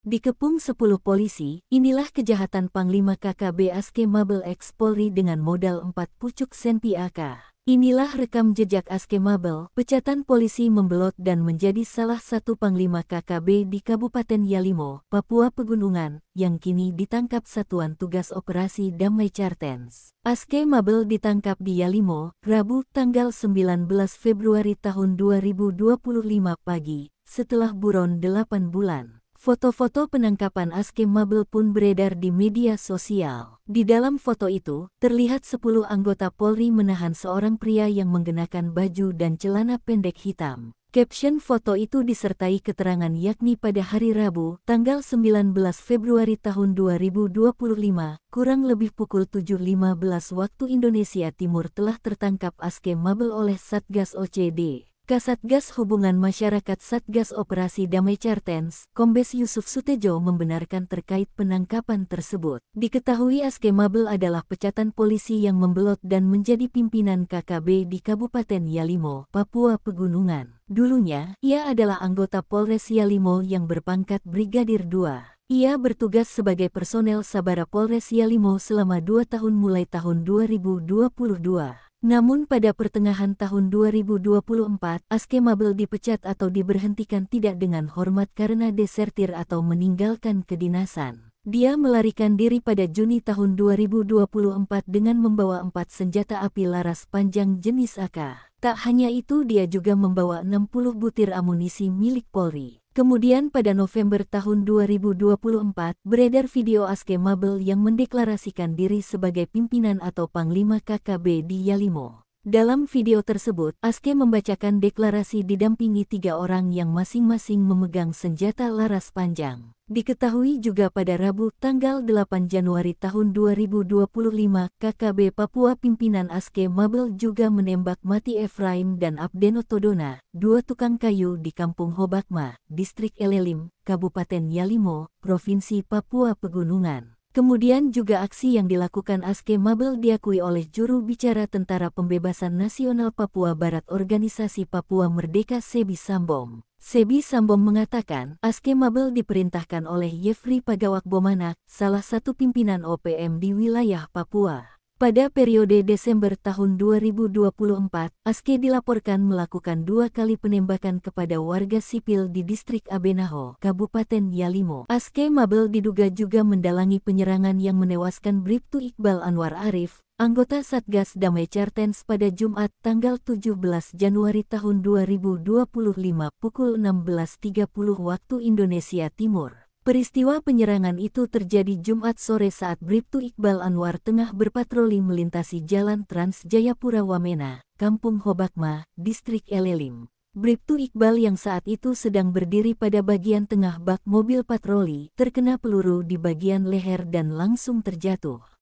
Dikepung 10 polisi, inilah kejahatan Panglima KKB Aske Mabel ex Polri dengan modal 4 pucuk senpi AK. Inilah rekam jejak Aske Mabel, pecatan polisi membelot dan menjadi salah satu Panglima KKB di Kabupaten Yalimo, Papua Pegunungan, yang kini ditangkap Satuan Tugas Operasi Damai Chartens. Aske Mabel ditangkap di Yalimo, Rabu, tanggal 19 Februari tahun 2025 pagi, setelah buron 8 bulan. Foto-foto penangkapan Aske Mabel pun beredar di media sosial. Di dalam foto itu, terlihat 10 anggota Polri menahan seorang pria yang mengenakan baju dan celana pendek hitam. Caption foto itu disertai keterangan yakni pada hari Rabu, tanggal 19 Februari tahun 2025, kurang lebih pukul 7.15 waktu Indonesia Timur telah tertangkap Aske Mabel oleh Satgas OCD. Kasatgas Hubungan Masyarakat Satgas Operasi Damai Chartens, Kombes Yusuf Sutejo membenarkan terkait penangkapan tersebut. Diketahui Aske Mabel adalah pecatan polisi yang membelot dan menjadi pimpinan KKB di Kabupaten Yalimo, Papua Pegunungan. Dulunya, ia adalah anggota Polres Yalimo yang berpangkat Brigadir 2. Ia bertugas sebagai personel Sabara Polres Yalimo selama 2 tahun mulai tahun 2022. Namun pada pertengahan tahun 2024, Aske Mabel dipecat atau diberhentikan tidak dengan hormat karena desertir atau meninggalkan kedinasan. Dia melarikan diri pada Juni tahun 2024 dengan membawa 4 senjata api laras panjang jenis AK. Tak hanya itu, dia juga membawa 60 butir amunisi milik Polri. Kemudian pada November tahun 2024, beredar video Aske Mabel yang mendeklarasikan diri sebagai pimpinan atau Panglima KKB di Yalimo. Dalam video tersebut, Aske membacakan deklarasi didampingi 3 orang yang masing-masing memegang senjata laras panjang. Diketahui juga pada Rabu, tanggal 8 Januari tahun 2025, KKB Papua pimpinan Aske Mabel juga menembak mati Efraim dan Abdeno Todona, 2 tukang kayu di Kampung Hobakma, Distrik Elelim, Kabupaten Yalimo, Provinsi Papua Pegunungan. Kemudian juga aksi yang dilakukan Aske Mabel diakui oleh juru bicara Tentara Pembebasan Nasional Papua Barat Organisasi Papua Merdeka Sebi Sambom. Sebi Sambom mengatakan, Aske Mabel diperintahkan oleh Yefri Pagawak Bomanak, salah satu pimpinan OPM di wilayah Papua. Pada periode Desember tahun 2024, Aske dilaporkan melakukan 2 kali penembakan kepada warga sipil di Distrik Abenaho, Kabupaten Yalimo. Aske Mabel diduga juga mendalangi penyerangan yang menewaskan Bribtu Iqbal Anwar Arif, anggota Satgas Damai Chartens pada Jumat tanggal 17 Januari tahun 2025 pukul 16.30 waktu Indonesia Timur. Peristiwa penyerangan itu terjadi Jumat sore saat Bribtu Iqbal Anwar tengah berpatroli melintasi Jalan Trans Jayapura Wamena, Kampung Hobakma, Distrik Elelim. Bribtu Iqbal yang saat itu sedang berdiri pada bagian tengah bak mobil patroli, terkena peluru di bagian leher dan langsung terjatuh.